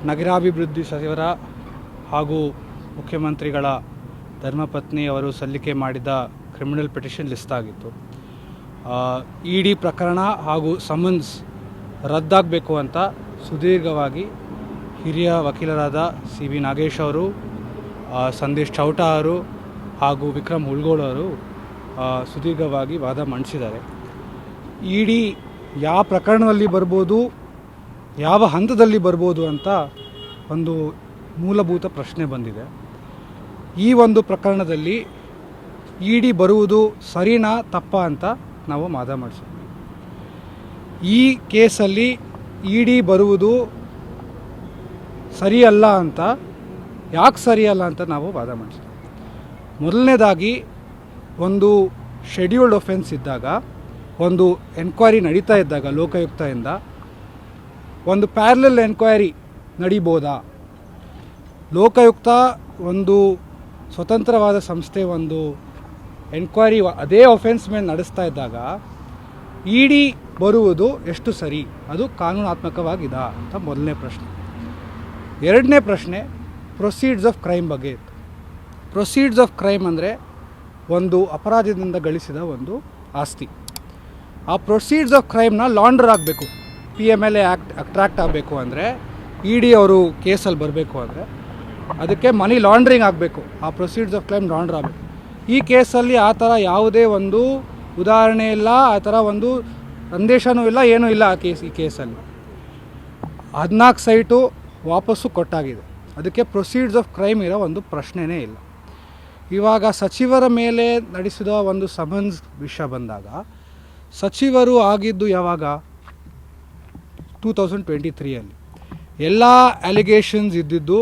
ನಗರಾಭಿವೃದ್ಧಿ ಸಚಿವರ ಹಾಗೂ ಮುಖ್ಯಮಂತ್ರಿಗಳ ಧರ್ಮಪತ್ನಿ ಅವರು ಸಲ್ಲಿಕೆ ಮಾಡಿದ ಕ್ರಿಮಿನಲ್ ಪಿಟಿಷನ್ ಲಿಸ್ಟ್ ಆಗಿತ್ತು. ಇಡಿ ಪ್ರಕರಣ ಹಾಗೂ ಸಮನ್ಸ್ ರದ್ದಾಗಬೇಕು ಅಂತ ಸುದೀರ್ಘವಾಗಿ ಹಿರಿಯ ವಕೀಲರಾದ ಸಿ ವಿ ನಾಗೇಶ್ ಅವರು, ಸಂದೇಶ್ ಚೌಟಾ ಅವರು ಹಾಗೂ ವಿಕ್ರಮ್ ಹುಲ್ಗೋಳ್ ಅವರು ಸುದೀರ್ಘವಾಗಿ ವಾದ ಮಂಡಿಸಿದ್ದಾರೆ. ಇಡಿ ಯಾವ ಪ್ರಕರಣದಲ್ಲಿ ಬರ್ಬೋದು, ಯಾವ ಹಂತದಲ್ಲಿ ಬರ್ಬೋದು ಅಂತ ಒಂದು ಮೂಲಭೂತ ಪ್ರಶ್ನೆ ಬಂದಿದೆ. ಈ ಒಂದು ಪ್ರಕರಣದಲ್ಲಿ ಇಡಿ ಬರುವುದು ಸರಿನಾ ತಪ್ಪಾ ಅಂತ ನಾವು ವಾದ ಮಾಡಿಸಿದ್ವಿ. ಈ ಕೇಸಲ್ಲಿ ಇಡಿ ಬರುವುದು ಸರಿಯಲ್ಲ ಅಂತ, ಯಾಕೆ ಸರಿಯಲ್ಲ ಅಂತ ನಾವು ವಾದ ಮಾಡಿಸಿದ್ವಿ. ಮೊದಲನೇದಾಗಿ, ಒಂದು ಶೆಡ್ಯೂಲ್ಡ್ ಒಫೆನ್ಸ್ ಇದ್ದಾಗ, ಒಂದು ಎನ್ಕ್ವೈರಿ ನಡೀತಾ ಇದ್ದಾಗ ಲೋಕಾಯುಕ್ತದಿಂದ ಒಂದು ಪ್ಯಾರಲಲ್ ಎನ್ಕ್ವೈರಿ ನಡೀಬೋದಾ? ಲೋಕಾಯುಕ್ತ ಒಂದು ಸ್ವತಂತ್ರವಾದ ಸಂಸ್ಥೆ ಒಂದು ಎನ್ಕ್ವೈರಿ ಅದೇ ಒಫೆನ್ಸ್ ಮೇಲೆ ನಡೆಸ್ತಾ ಇದ್ದಾಗ ಇಡಿ ಬರುವುದು ಎಷ್ಟು ಸರಿ, ಅದು ಕಾನೂನಾತ್ಮಕವಾಗಿದೆ ಅಂತ ಮೊದಲನೇ ಪ್ರಶ್ನೆ. ಎರಡನೇ ಪ್ರಶ್ನೆ ಪ್ರೊಸೀಡ್ಸ್ ಆಫ್ ಕ್ರೈಮ್ ಬಗ್ಗೆ ಇತ್ತು. ಪ್ರೊಸೀಡ್ಸ್ ಆಫ್ ಕ್ರೈಮ್ ಅಂದರೆ ಒಂದು ಅಪರಾಧದಿಂದ ಗಳಿಸಿದ ಒಂದು ಆಸ್ತಿ. ಆ ಪ್ರೊಸೀಡ್ಸ್ ಆಫ್ ಕ್ರೈಮ್ನ ಲಾಂಡರ್ ಆಗಬೇಕು, PMLA ಆ್ಯಕ್ಟ್ ಅಟ್ರಾಕ್ಟ್ ಆಗಬೇಕು ಅಂದರೆ, ಇಡಿ ಅವರು ಕೇಸಲ್ಲಿ ಬರಬೇಕು ಅಂದರೆ ಅದಕ್ಕೆ ಮನಿ ಲಾಂಡ್ರಿಂಗ್ ಆಗಬೇಕು. ಆ ಪ್ರೊಸೀಡ್ಸ್ ಆಫ್ ಕ್ರೈಮ್ ಲಾಂಡ್ರ್ ಆಗಬೇಕು. ಈ ಕೇಸಲ್ಲಿ ಆ ಥರ ಯಾವುದೇ ಒಂದು ಉದಾಹರಣೆ ಇಲ್ಲ, ಆ ಥರ ಒಂದು ಸಂದೇಶನೂ ಇಲ್ಲ, ಏನೂ ಇಲ್ಲ. ಈ ಕೇಸಲ್ಲಿ 14 ಸೈಟು ವಾಪಸ್ಸು ಕೊಟ್ಟಾಗಿದೆ. ಅದಕ್ಕೆ ಪ್ರೊಸೀಡ್ಸ್ ಆಫ್ ಕ್ರೈಮ್ ಇರೋ ಒಂದು ಪ್ರಶ್ನೆಯೇ ಇಲ್ಲ. ಇವಾಗ ಸಚಿವರ ಮೇಲೆ ನಡೆಸಿದ ಒಂದು ಸಮನ್ಸ್ ವಿಷಯ ಬಂದಾಗ, ಸಚಿವರು ಆಗಿದ್ದು ಯಾವಾಗ? 2023 ಎಲ್ಲ ಅಲಿಗೇಷನ್ಸ್ ಇದ್ದಿದ್ದು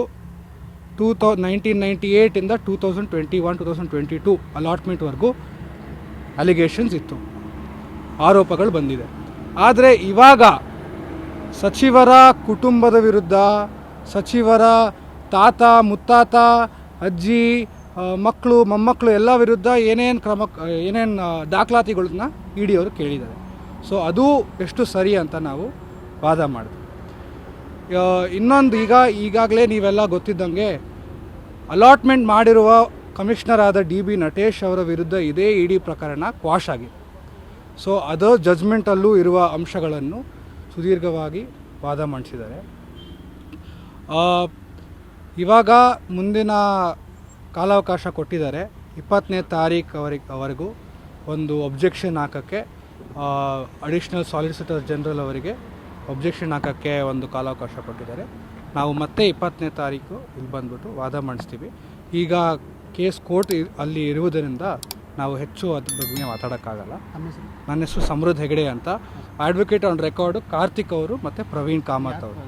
1998ಇಂದ 2021-2022 ಅಲಾಟ್ಮೆಂಟ್ವರೆಗೂ ಅಲಿಗೇಷನ್ಸ್ ಇತ್ತು, ಆರೋಪಗಳು ಬಂದಿದೆ. ಆದರೆ ಇವಾಗ ಸಚಿವರ ಕುಟುಂಬದ ವಿರುದ್ಧ, ಸಚಿವರ ತಾತ ಮುತ್ತಾತ ಅಜ್ಜಿ ಮಕ್ಕಳು ಮೊಮ್ಮಕ್ಕಳು ಎಲ್ಲ ವಿರುದ್ಧ ಏನೇನು ದಾಖಲಾತಿಗಳನ್ನ ಇಡಿ ಅವರು ಕೇಳಿದ್ದಾರೆ. ಸೊ ಅದು ಎಷ್ಟು ಸರಿ ಅಂತ ನಾವು ವಾದ ಮಾಡಿದ್ವಿ. ಇನ್ನೊಂದು, ಈಗಾಗಲೇ ನೀವೆಲ್ಲ ಗೊತ್ತಿದ್ದಂಗೆ ಅಲಾಟ್ಮೆಂಟ್ ಮಾಡಿರುವ ಕಮಿಷನರ್ ಆದ DB ನಟೇಶ್ ಅವರ ವಿರುದ್ಧ ಇದೇ ಇಡಿ ಪ್ರಕರಣ ಕ್ವಾಶ್ ಆಗಿದೆ. ಸೊ ಅದು ಜಜ್ಮೆಂಟಲ್ಲೂ ಇರುವ ಅಂಶಗಳನ್ನು ಸುದೀರ್ಘವಾಗಿ ವಾದ ಮಂಡಿಸಿದ್ದಾರೆ. ಇವಾಗ ಮುಂದಿನ ಕಾಲಾವಕಾಶ ಕೊಟ್ಟಿದ್ದಾರೆ. 20ನೇ ತಾರೀಕು ಒಂದು ಒಬ್ಜೆಕ್ಷನ್ ಹಾಕೋಕ್ಕೆ, ಅಡಿಷ್ನಲ್ ಸಾಲಿಸಿಟರ್ ಜನರಲ್ ಅವರಿಗೆ ಒಬ್ಜೆಕ್ಷನ್ ಹಾಕೋಕ್ಕೆ ಒಂದು ಕಾಲಾವಕಾಶ ಕೊಟ್ಟಿದ್ದಾರೆ. ನಾವು ಮತ್ತೆ 20ನೇ ತಾರೀಕು ಇಲ್ಲಿ ಬಂದ್ಬಿಟ್ಟು ವಾದ ಮಂಡಿಸ್ತೀವಿ. ಈಗ ಕೇಸ್ ಕೋರ್ಟ್ ಅಲ್ಲಿ ಇರುವುದರಿಂದ ನಾವು ಹೆಚ್ಚು ಅದ್ರ ಬಗ್ಗೆ ಮಾತಾಡೋಕ್ಕಾಗಲ್ಲ. ನನ್ನ ಹೆಸರು ಸಮೃದ್ಧ ಹೆಗಡೆ ಅಂತ, ಅಡ್ವೊಕೇಟ್ ಆನ್ ರೆಕಾರ್ಡು ಕಾರ್ತಿಕ್ ಅವರು ಮತ್ತು ಪ್ರವೀಣ್ ಕಾಮತ್ ಅವರು.